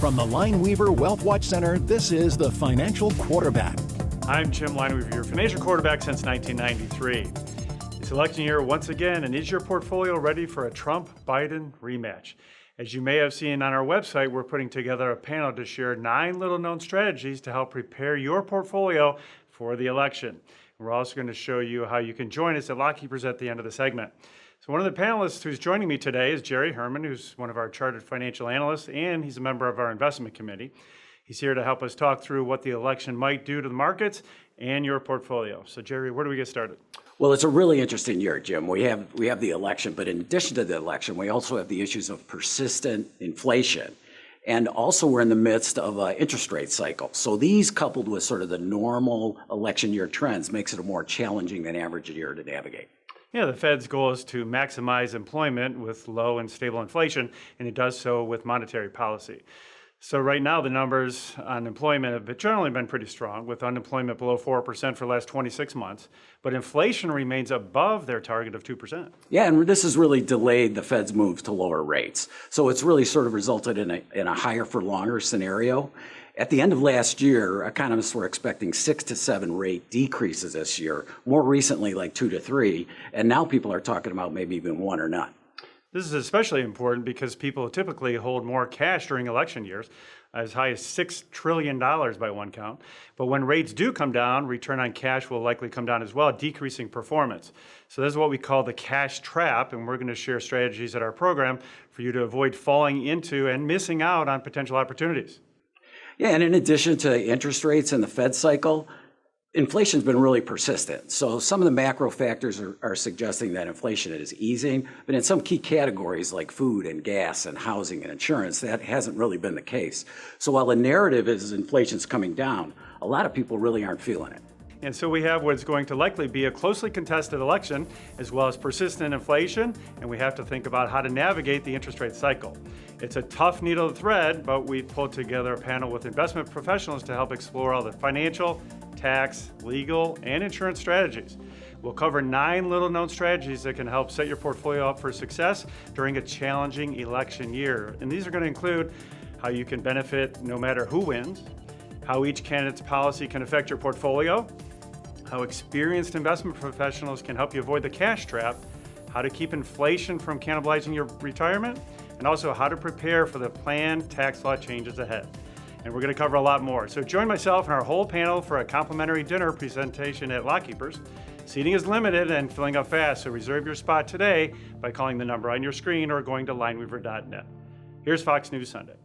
From the Lineweaver Wealth Watch Center, this is the Financial Quarterback. I'm Jim Lineweaver, your financial quarterback since 1993. It's election year once again, and is your portfolio ready for a Trump-Biden rematch? As you may have seen on our website, we're putting together a panel to share 9 little-known strategies to help prepare your portfolio for the election. We're also going to show you how you can join us at Lockkeepers at the end of the segment. So one of the panelists who's joining me today is Jerry Herman, who's one of our chartered financial analysts, and he's a member of our investment committee. He's here to help us talk through what the election might do to the markets and your portfolio. So Jerry, where do we get started? Well, it's a really interesting year, Jim. We have the election, but in addition to the election, we also have the issues of persistent inflation. And also we're in the midst of an interest rate cycle. So these, coupled with sort of the normal election year trends, makes it a more challenging than average year to navigate. Yeah, the Fed's goal is to maximize employment with low and stable inflation, and it does so with monetary policy. So right now, the numbers on employment have generally been pretty strong, with unemployment below 4% for the last 26 months, but inflation remains above their target of 2%. Yeah, and this has really delayed the Fed's move to lower rates. So it's really sort of resulted in a higher for longer scenario. At the end of last year, economists were expecting 6 to 7 rate decreases this year, more recently like 2 to 3, and now people are talking about maybe even 1 or none. This is especially important because people typically hold more cash during election years, as high as $6 trillion by one count. But when rates do come down, return on cash will likely come down as well, decreasing performance. So this is what we call the cash trap, and we're going to share strategies at our program for you to avoid falling into and missing out on potential opportunities. Yeah, and in addition to interest rates and the Fed cycle, inflation's been really persistent. So some of the macro factors are suggesting that inflation is easing, but in some key categories like food and gas and housing and insurance, that hasn't really been the case. So while the narrative is inflation's coming down, a lot of people really aren't feeling it. And so we have what's going to likely be a closely contested election, as well as persistent inflation, and we have to think about how to navigate the interest rate cycle. It's a tough needle to thread, but we've pulled together a panel with investment professionals to help explore all the financial, tax, legal, and insurance strategies. We'll cover 9 little-known strategies that can help set your portfolio up for success during a challenging election year. And these are going to include how you can benefit no matter who wins, how each candidate's policy can affect your portfolio, how experienced investment professionals can help you avoid the cash trap, how to keep inflation from cannibalizing your retirement, and also how to prepare for the planned tax law changes ahead. And we're going to cover a lot more. So join myself and our whole panel for a complimentary dinner presentation at Lockkeepers. Seating is limited and filling up fast, so reserve your spot today by calling the number on your screen or going to lineweaver.net. Here's Fox News Sunday.